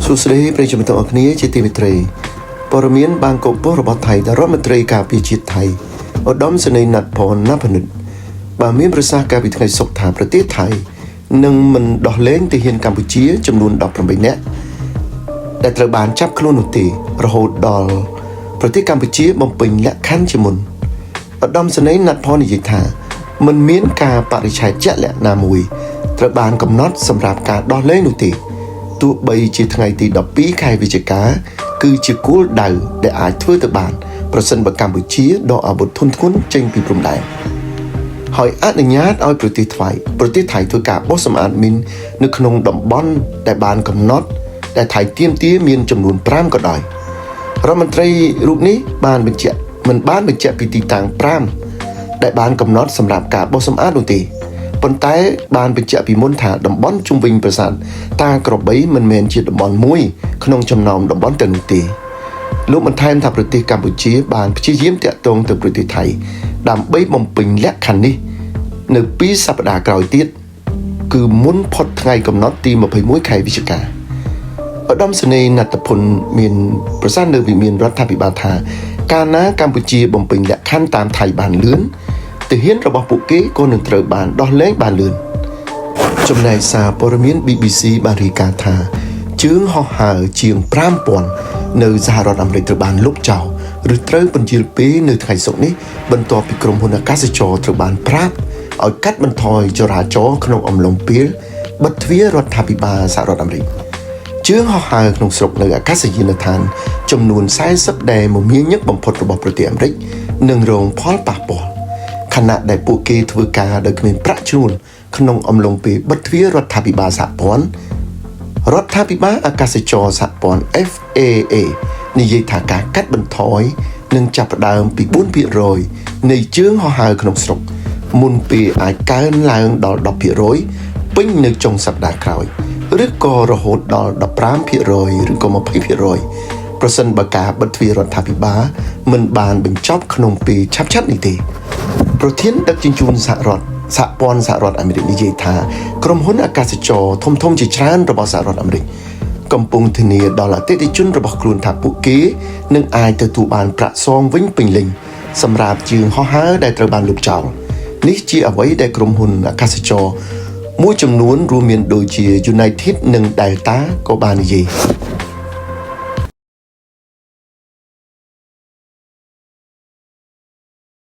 សួស្តីប្រិយមិត្តទាំងអស់គ្នាជាទីមេត្រីព័ត៌មានបាងកុកប៉ុស្តិ៍របស់ថៃដែលរដ្ឋមន្ត្រីការពារជាតិថៃឧត្តមសេនីយ៍ណាត់ផនណាផនិតបានមានប្រសាសន៍កាលពីថ្ងៃសុក្រថាប្រទេសថៃនឹងមិនដោះលែងទាហានកម្ពុជាចំនួន18នាក់ដែលត្រូវបានចាប់ខ្លួននោះទេរហូតដល់ប្រទេសកម្ពុជាបំពេញលក្ខខណ្ឌជាមុនឧត្តមសេនីយ៍ណាត់ផននិយាយថាមិនមានការបរិច្ឆេទជាក់លាក់ណាមួយត្រូវបានកំណត់សម្រាប់ការដោះលែងនោះទេទោះបីជាថ្ងៃទី12ខែវិច្ឆិកាគឺជាគោលដៅដែលអាចធ្វើទៅបានប្រសិនបើកម្ពុជាដកអាវុធធុនធ្ងន់ចេញពីព្រំដែនហើយអនុញ្ញាតឲ្យប្រទេសថៃធ្វើការបោះសម្អាតមីននៅក្នុងតំបន់ដែលបានកំណត់ដែលថៃទាមទារមានចំនួន5ក៏ដោយរដ្ឋមន្ត្រីរូបនេះបានបញ្ជាក់ពីទីតាំង5ដែលបានកំណត់សម្រាប់ការបោះសម្អាតនោះទេប៉ុន្តែបានបញ្ជាក់ពីមុនថាតំបន់ជុំវិញប្រាសាទតាក្របីមិនមែនជាតំបន់មួយក្នុងចំណោមតំបន់ទាំងនោះទេលោកបន្ថែមថាប្រទេសកម្ពុជាបានព្យាយាមតាក់ទងទៅប្រទេសថៃដើម្បីបំពេញលក្ខខណ្ឌនេះនៅ2សប្តាហ៍ក្រោយទៀតគឺមុនផុតថ្ងៃកំណត់ទី21ខែវិច្ឆិកាឧត្តមសេនីយ៍ណាត់ផុនមានប្រសាសន៍នៅវិមានរដ្ឋាភិបាលថាកាលណាកម្ពុជាបំពេញលក្ខខណ្ឌតាមថៃបានលឿនទាហានរបស់ពួកគេក៏នឹងត្រូវបានដោះលែងបានលឿនចំណែកសារព័ត៌មាន BBC បានរាយការណ៍ថាជើងហោះហើរជាង 5,000 នៅសហរដ្ឋអាមេរិកត្រូវបានលុបចោលឬត្រូវពន្យាលពេលនៅថ្ងៃសុក្រនេះបន្ទាប់ពីក្រុមហ៊ុនអាកាសចរត្រូវបានប្រាប់ឲ្យកាត់បន្ថយចរាចរណ៍ក្នុងអំឡុងពេលបិទទ្វាររដ្ឋាភិបាលសហរដ្ឋអាមេរិកជើងហោះហើរក្នុងស្រុកនៅអាកាសយានដ្ឋានចំនួន40ដែលមមាញឹកបំផុតរបស់ប្រទេសអាមេរិកនឹងរងផលប៉ះពាល់ខណៈដែលពួកគេធ្វើការដោយគ្មានប្រាក់ឈ្នួលក្នុងអំឡុងពេលបិទទ្វាររដ្ឋាភិបាលសហព័ន្ធរដ្ឋាភិបាលអាកាសចរសហព័ន្ធ FAA និយាយថាការកាត់បន្ថយនឹងចាប់ផ្ដើមពី 4% នៃជើងហោះហើរក្នុងស្រុកមុនពេលអាចកើនឡើងដល់ 10% ពេញនៅចុងសប្តាហ៍ក្រោយឬក៏រហូតដល់ 15% ឬក៏ 20% ប្រសិនបើការបិទទ្វាររដ្ឋាភិបាលមិនបានបញ្ចប់ក្នុងពេលឆាប់ៗនេះទេប្រធានដឹកជញ្ជូនសហព័ន្ធសហរដ្ឋអាមេរិកនិយាយថាក្រុមហ៊ុនអាកាសចរធំៗជាច្រើនរបស់សហរដ្ឋអាមេរិកកំពុងធានាដល់អតិថិជនរបស់ខ្លួនថាពួកគេនឹងអាចទទួលបានប្រាក់សងវិញពេញលេញសម្រាប់ជើងហោះហើរដែលត្រូវបានលុបចោលនេះជាអ្វីដែលក្រុមហ៊ុនអាកាសចរមួយចំនួនរួមមានដូចជា United និង Delta ក៏បាននិយាយ